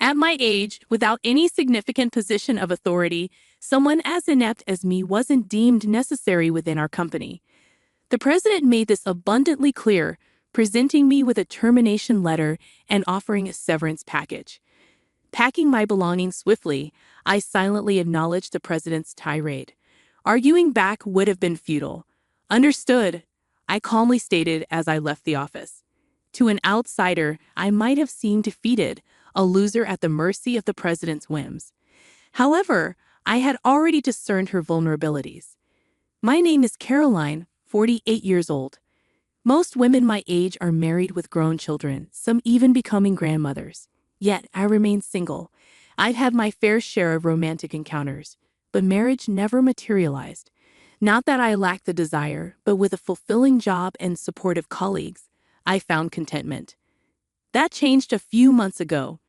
At my age, without any significant position of authority, someone as inept as me wasn't deemed necessary within our company. The president made this abundantly clear, presenting me with a termination letter and offering a severance package. Packing my belongings swiftly, I silently acknowledged the president's tirade. Arguing back would have been futile. Understood, I calmly stated as I left the office. To an outsider, I might have seemed defeated, a loser at the mercy of the president's whims. However, I had already discerned her vulnerabilities. My name is Caroline, 48 years old. Most women my age are married with grown children, some even becoming grandmothers. Yet, I remain single. I've had my fair share of romantic encounters, but marriage never materialized. Not that I lacked the desire, but with a fulfilling job and supportive colleagues, I found contentment. That changed a few months ago.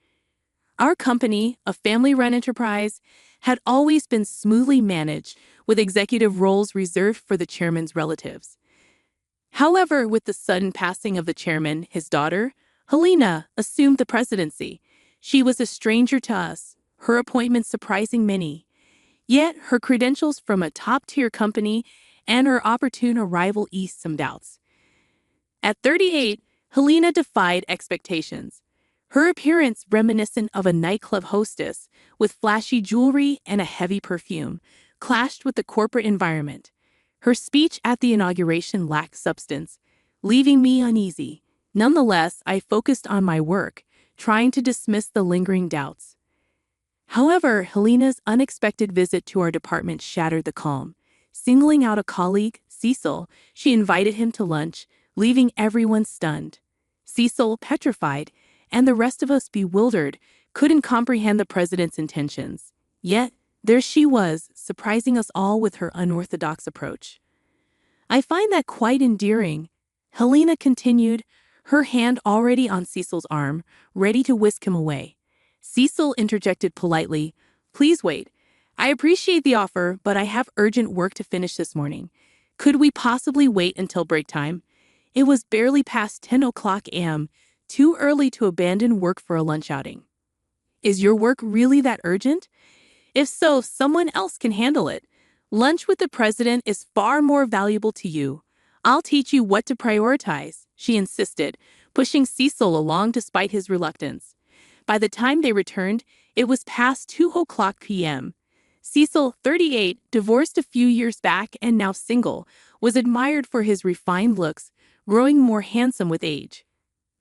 Our company, a family-run enterprise, had always been smoothly managed, with executive roles reserved for the chairman's relatives. However, with the sudden passing of the chairman, his daughter, Helena, assumed the presidency. She was a stranger to us, her appointment surprising many. Yet, her credentials from a top-tier company and her opportune arrival eased some doubts. At 38, Helena defied expectations. Her appearance reminiscent of a nightclub hostess, with flashy jewelry and a heavy perfume, clashed with the corporate environment. Her speech at the inauguration lacked substance, leaving me uneasy. Nonetheless, I focused on my work, trying to dismiss the lingering doubts. However, Helena's unexpected visit to our department shattered the calm. Singling out a colleague, Cecil, she invited him to lunch, leaving everyone stunned. Cecil, petrified, and the rest of us bewildered, couldn't comprehend the president's intentions. Yet, there she was, surprising us all with her unorthodox approach. I find that quite endearing, Helena continued, her hand already on Cecil's arm, ready to whisk him away. Cecil interjected politely, "Please wait. I appreciate the offer, but I have urgent work to finish this morning. Could we possibly wait until break time?" It was barely past 10 o'clock a.m., too early to abandon work for a lunch outing. "Is your work really that urgent? If so, someone else can handle it. Lunch with the president is far more valuable to you. I'll teach you what to prioritize," she insisted, pushing Cecil along despite his reluctance. By the time they returned, it was past 2 o'clock p.m. Cecil, 38, divorced a few years back and now single, was admired for his refined looks, growing more handsome with age.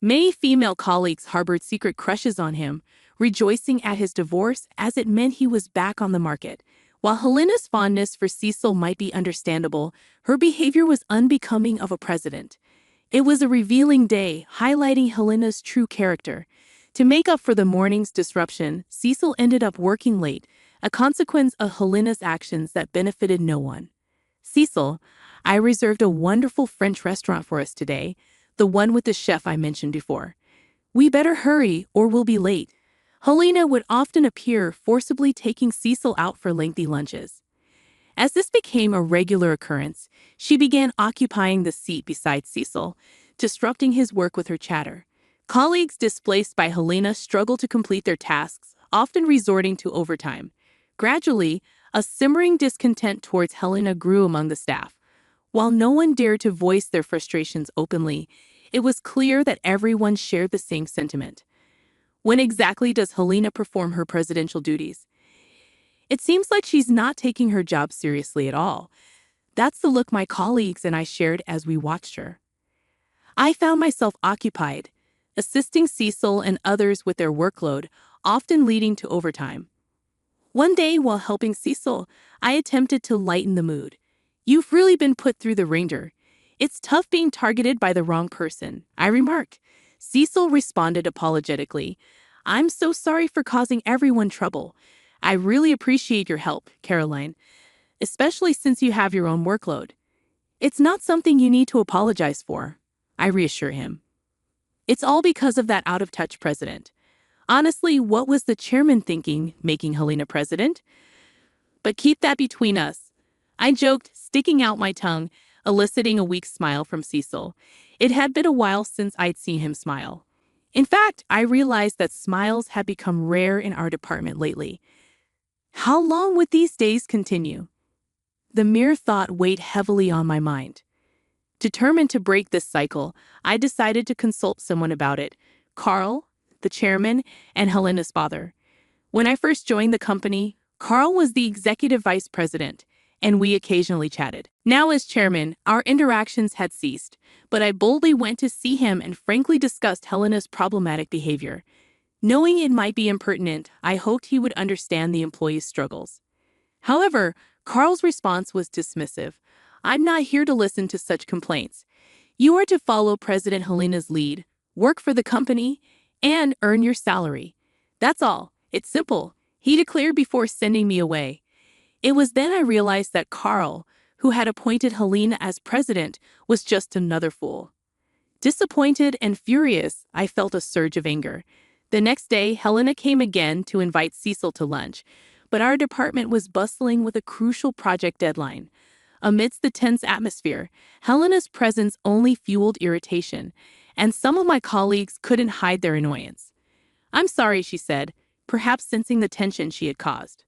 Many female colleagues harbored secret crushes on him, rejoicing at his divorce as it meant he was back on the market. While Helena's fondness for Cecil might be understandable, her behavior was unbecoming of a president. It was a revealing day, highlighting Helena's true character. To make up for the morning's disruption, Cecil ended up working late, a consequence of Helena's actions that benefited no one. "Cecil, I reserved a wonderful French restaurant for us today, the one with the chef I mentioned before. We better hurry or we'll be late." Helena would often appear, forcibly taking Cecil out for lengthy lunches. As this became a regular occurrence, she began occupying the seat beside Cecil, disrupting his work with her chatter. Colleagues displaced by Helena struggled to complete their tasks, often resorting to overtime. Gradually, a simmering discontent towards Helena grew among the staff. While no one dared to voice their frustrations openly, it was clear that everyone shared the same sentiment. When exactly does Helena perform her presidential duties? It seems like she's not taking her job seriously at all. That's the look my colleagues and I shared as we watched her. I found myself occupied, assisting Cecil and others with their workload, often leading to overtime. One day, while helping Cecil, I attempted to lighten the mood. "You've really been put through the ringer. It's tough being targeted by the wrong person," I remarked. Cecil responded apologetically, "I'm so sorry for causing everyone trouble. I really appreciate your help, Caroline, especially since you have your own workload." "It's not something you need to apologize for," I reassure him. "It's all because of that out-of-touch president. Honestly, what was the chairman thinking, making Helena president? But keep that between us," I joked, sticking out my tongue, eliciting a weak smile from Cecil. It had been a while since I'd seen him smile. In fact, I realized that smiles had become rare in our department lately. How long would these days continue? The mere thought weighed heavily on my mind. Determined to break this cycle, I decided to consult someone about it: Carl, the chairman, and Helena's father. When I first joined the company, Carl was the executive vice president, and we occasionally chatted. Now, as chairman, our interactions had ceased, but I boldly went to see him and frankly discussed Helena's problematic behavior. Knowing it might be impertinent, I hoped he would understand the employee's struggles. However, Carl's response was dismissive. "I'm not here to listen to such complaints. You are to follow President Helena's lead, work for the company, and earn your salary. That's all. It's simple," he declared before sending me away. It was then I realized that Carl, who had appointed Helena as president, was just another fool. Disappointed and furious, I felt a surge of anger. The next day, Helena came again to invite Cecil to lunch, but our department was bustling with a crucial project deadline. Amidst the tense atmosphere, Helena's presence only fueled irritation, and some of my colleagues couldn't hide their annoyance. "I'm sorry," she said, perhaps sensing the tension she had caused.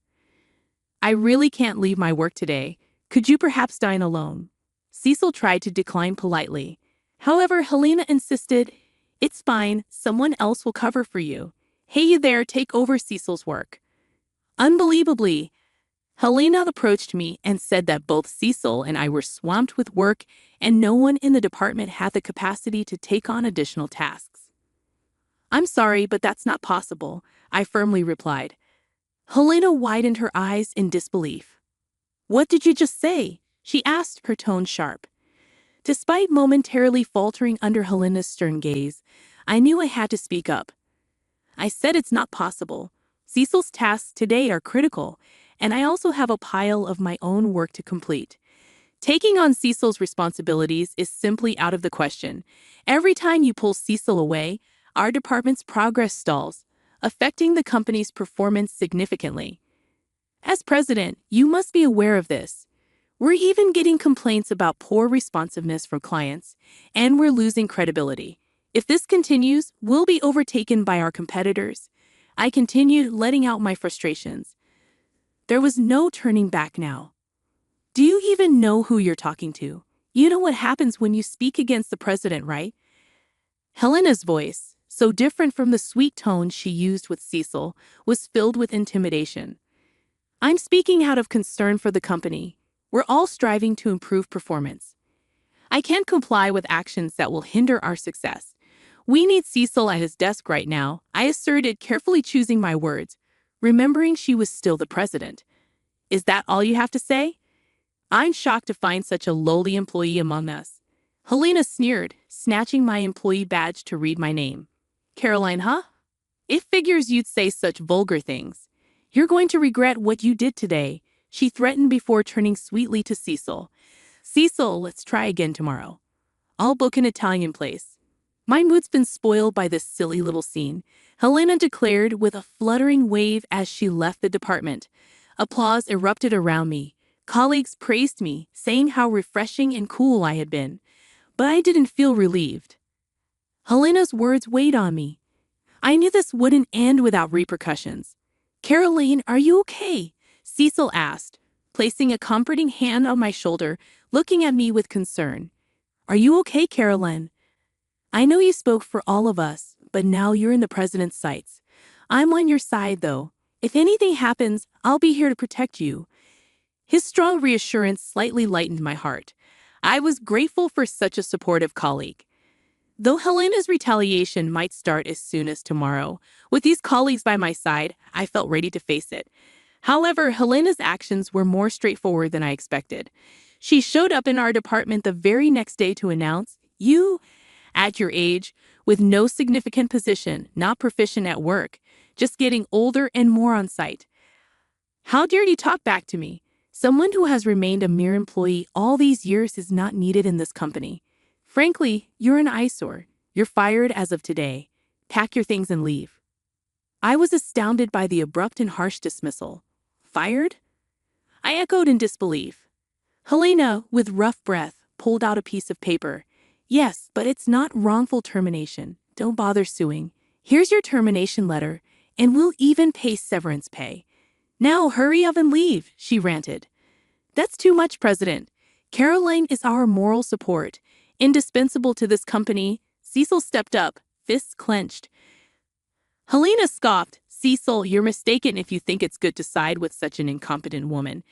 "I really can't leave my work today. Could you perhaps dine alone?" Cecil tried to decline politely. However, Helena insisted, "It's fine, someone else will cover for you. Hey, you there, take over Cecil's work." Unbelievably, Helena approached me and said that both Cecil and I were swamped with work and no one in the department had the capacity to take on additional tasks. "I'm sorry, but that's not possible," I firmly replied. Helena widened her eyes in disbelief. "What did you just say?" she asked, her tone sharp. Despite momentarily faltering under Helena's stern gaze, I knew I had to speak up. "I said it's not possible. Cecil's tasks today are critical, and I also have a pile of my own work to complete. Taking on Cecil's responsibilities is simply out of the question. Every time you pull Cecil away, our department's progress stalls, affecting the company's performance significantly. As president, you must be aware of this. We're even getting complaints about poor responsiveness from clients, and we're losing credibility. If this continues, we'll be overtaken by our competitors." I continued, letting out my frustrations. There was no turning back now. "Do you even know who you're talking to? You know what happens when you speak against the president, right?" Helena's voice, so different from the sweet tone she used with Cecil, was filled with intimidation. "I'm speaking out of concern for the company. We're all striving to improve performance. I can't comply with actions that will hinder our success. We need Cecil at his desk right now," I asserted, carefully choosing my words, remembering she was still the president. "Is that all you have to say? I'm shocked to find such a lowly employee among us." Helena sneered, snatching my employee badge to read my name. "Caroline, huh? It figures you'd say such vulgar things. You're going to regret what you did today," she threatened before turning sweetly to Cecil. "Cecil, let's try again tomorrow. I'll book an Italian place." "My mood's been spoiled by this silly little scene," Helena declared with a fluttering wave as she left the department. Applause erupted around me. Colleagues praised me, saying how refreshing and cool I had been. But I didn't feel relieved. Helena's words weighed on me. I knew this wouldn't end without repercussions. "Caroline, are you okay?" Cecil asked, placing a comforting hand on my shoulder, looking at me with concern. "Are you okay, Caroline? I know you spoke for all of us, but now you're in the president's sights. I'm on your side, though. If anything happens, I'll be here to protect you." His strong reassurance slightly lightened my heart. I was grateful for such a supportive colleague. Though Helena's retaliation might start as soon as tomorrow, with these colleagues by my side, I felt ready to face it. However, Helena's actions were more straightforward than I expected. She showed up in our department the very next day to announce, "You, at your age, with no significant position, not proficient at work, just getting older and more on site. How dare you talk back to me? Someone who has remained a mere employee all these years is not needed in this company. Frankly, you're an eyesore. You're fired as of today. Pack your things and leave." I was astounded by the abrupt and harsh dismissal. "Fired?" I echoed in disbelief. Helena, with rough breath, pulled out a piece of paper. "Yes, but it's not wrongful termination. Don't bother suing. Here's your termination letter, and we'll even pay severance pay. Now hurry up and leave, she ranted. That's too much, President. Caroline is our moral support, indispensable to this company. Cecil stepped up, fists clenched. Helena scoffed. Cecil, you're mistaken if you think it's good to side with such an incompetent woman.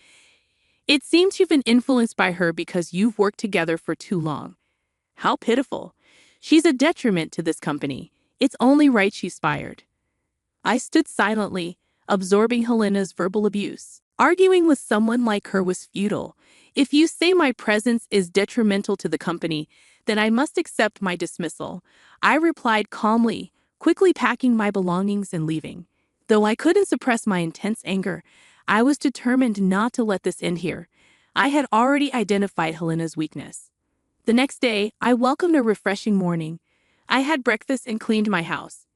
It seems you've been influenced by her because you've worked together for too long. How pitiful. She's a detriment to this company. It's only right she's fired. I stood silently, absorbing Helena's verbal abuse. Arguing with someone like her was futile. If you say my presence is detrimental to the company, then I must accept my dismissal. I replied calmly, quickly packing my belongings and leaving. Though I couldn't suppress my intense anger, I was determined not to let this end here. I had already identified Helena's weakness. The next day, I welcomed a refreshing morning. I had breakfast and cleaned my house.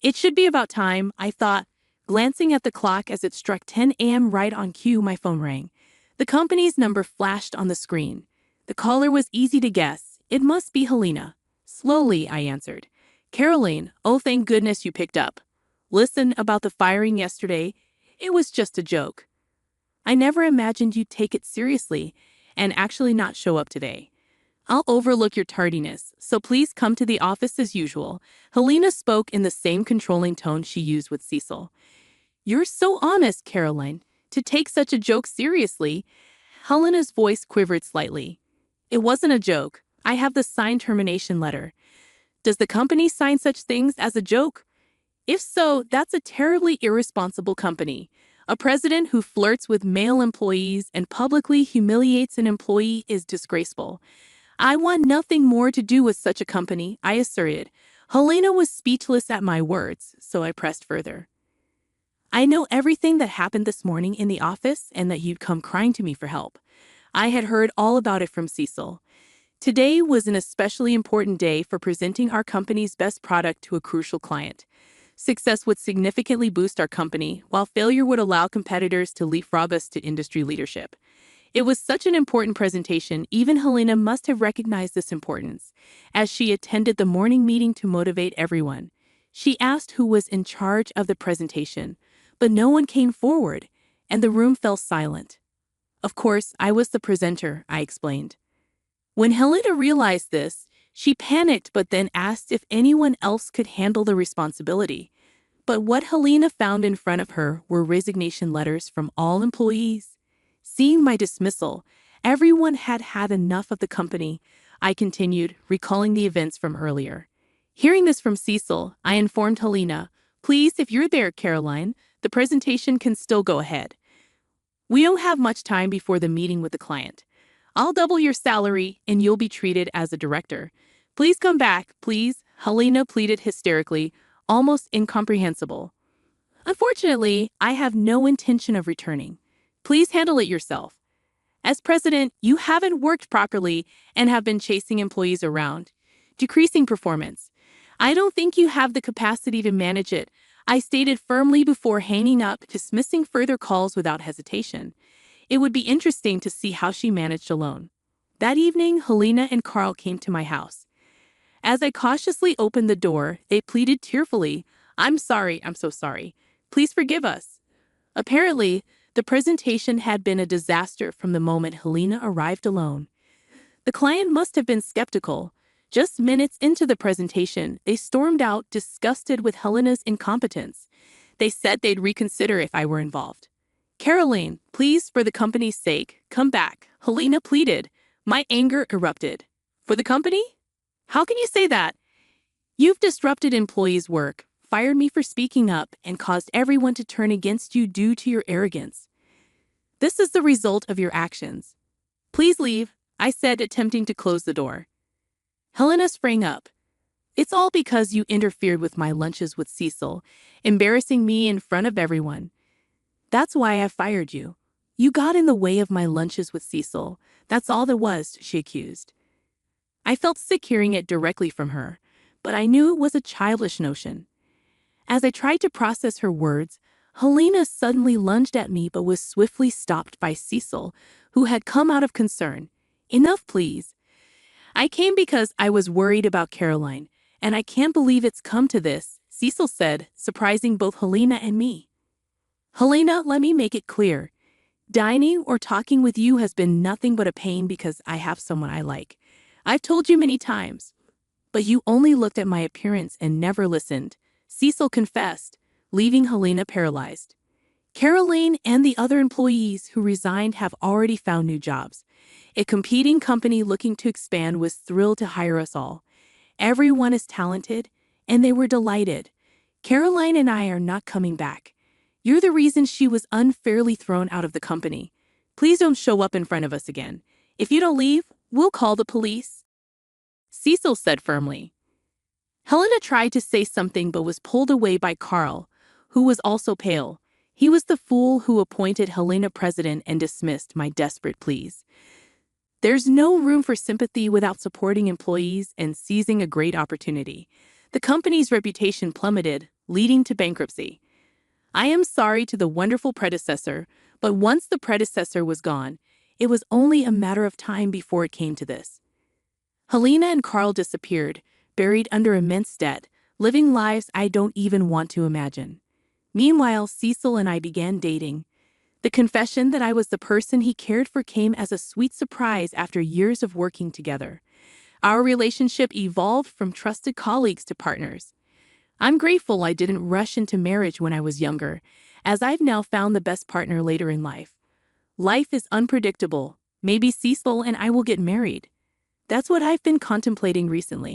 It should be about time, I thought, glancing at the clock as it struck 10 a.m. right on cue. My phone rang. The company's number flashed on the screen. The caller was easy to guess. It must be Helena. Slowly, I answered. Caroline, oh thank goodness you picked up. Listen, about the firing yesterday, it was just a joke. I never imagined you'd take it seriously and actually not show up today. I'll overlook your tardiness, so please come to the office as usual. Helena spoke in the same controlling tone she used with Cecil. You're so honest, Caroline, to take such a joke seriously. Helena's voice quivered slightly. It wasn't a joke. I have the signed termination letter. Does the company sign such things as a joke? If so, that's a terribly irresponsible company. A president who flirts with male employees and publicly humiliates an employee is disgraceful. I want nothing more to do with such a company, I asserted. Helena was speechless at my words, so I pressed further. I know everything that happened this morning in the office and that you'd come crying to me for help. I had heard all about it from Cecil. Today was an especially important day for presenting our company's best product to a crucial client. Success would significantly boost our company, while failure would allow competitors to leapfrog us to industry leadership. It was such an important presentation, even Helena must have recognized this importance, as she attended the morning meeting to motivate everyone. She asked who was in charge of the presentation, but no one came forward, and the room fell silent. Of course, I was the presenter, I explained. When Helena realized this, she panicked but then asked if anyone else could handle the responsibility. But what Helena found in front of her were resignation letters from all employees. Seeing my dismissal, everyone had had enough of the company, I continued, recalling the events from earlier. Hearing this from Cecil, I informed Helena, please, if you're there, Caroline, the presentation can still go ahead. We don't have much time before the meeting with the client. I'll double your salary and you'll be treated as a director. Please come back, please, Helena pleaded hysterically, almost incomprehensible. Unfortunately, I have no intention of returning. Please handle it yourself. As president, you haven't worked properly and have been chasing employees around, decreasing performance. I don't think you have the capacity to manage it, I stated firmly before hanging up, dismissing further calls without hesitation. It would be interesting to see how she managed alone. That evening, Helena and Carl came to my house. As I cautiously opened the door, they pleaded tearfully, I'm so sorry. Please forgive us. Apparently, the presentation had been a disaster from the moment Helena arrived alone. The client must have been skeptical. Just minutes into the presentation, they stormed out, disgusted with Helena's incompetence. They said they'd reconsider if I were involved. Caroline, please, for the company's sake, come back, Helena pleaded. My anger erupted. For the company? How can you say that? You've disrupted employees' work, fired me for speaking up, and caused everyone to turn against you due to your arrogance. This is the result of your actions. Please leave, I said, attempting to close the door. Helena sprang up. It's all because you interfered with my lunches with Cecil, embarrassing me in front of everyone. That's why I fired you. You got in the way of my lunches with Cecil. That's all there was, she accused. I felt sick hearing it directly from her, but I knew it was a childish notion. As I tried to process her words, Helena suddenly lunged at me but was swiftly stopped by Cecil, who had come out of concern. Enough, please. I came because I was worried about Caroline, and I can't believe it's come to this, Cecil said, surprising both Helena and me. Helena, let me make it clear. Dining or talking with you has been nothing but a pain because I have someone I like. I've told you many times, but you only looked at my appearance and never listened, Cecil confessed, leaving Helena paralyzed. Caroline and the other employees who resigned have already found new jobs. A competing company looking to expand was thrilled to hire us all. Everyone is talented, and they were delighted. Caroline and I are not coming back. You're the reason she was unfairly thrown out of the company. Please don't show up in front of us again. If you don't leave, we'll call the police. Cecil said firmly. Helena tried to say something but was pulled away by Carl, who was also pale. He was the fool who appointed Helena president and dismissed my desperate pleas. There's no room for sympathy without supporting employees and seizing a great opportunity. The company's reputation plummeted, leading to bankruptcy. I am sorry to the wonderful predecessor, but once the predecessor was gone, it was only a matter of time before it came to this. Helena and Carl disappeared, buried under immense debt, living lives I don't even want to imagine. Meanwhile, Cecil and I began dating. The confession that I was the person he cared for came as a sweet surprise after years of working together. Our relationship evolved from trusted colleagues to partners. I'm grateful I didn't rush into marriage when I was younger, as I've now found the best partner later in life. Life is unpredictable. Maybe Cecil and I will get married. That's what I've been contemplating recently.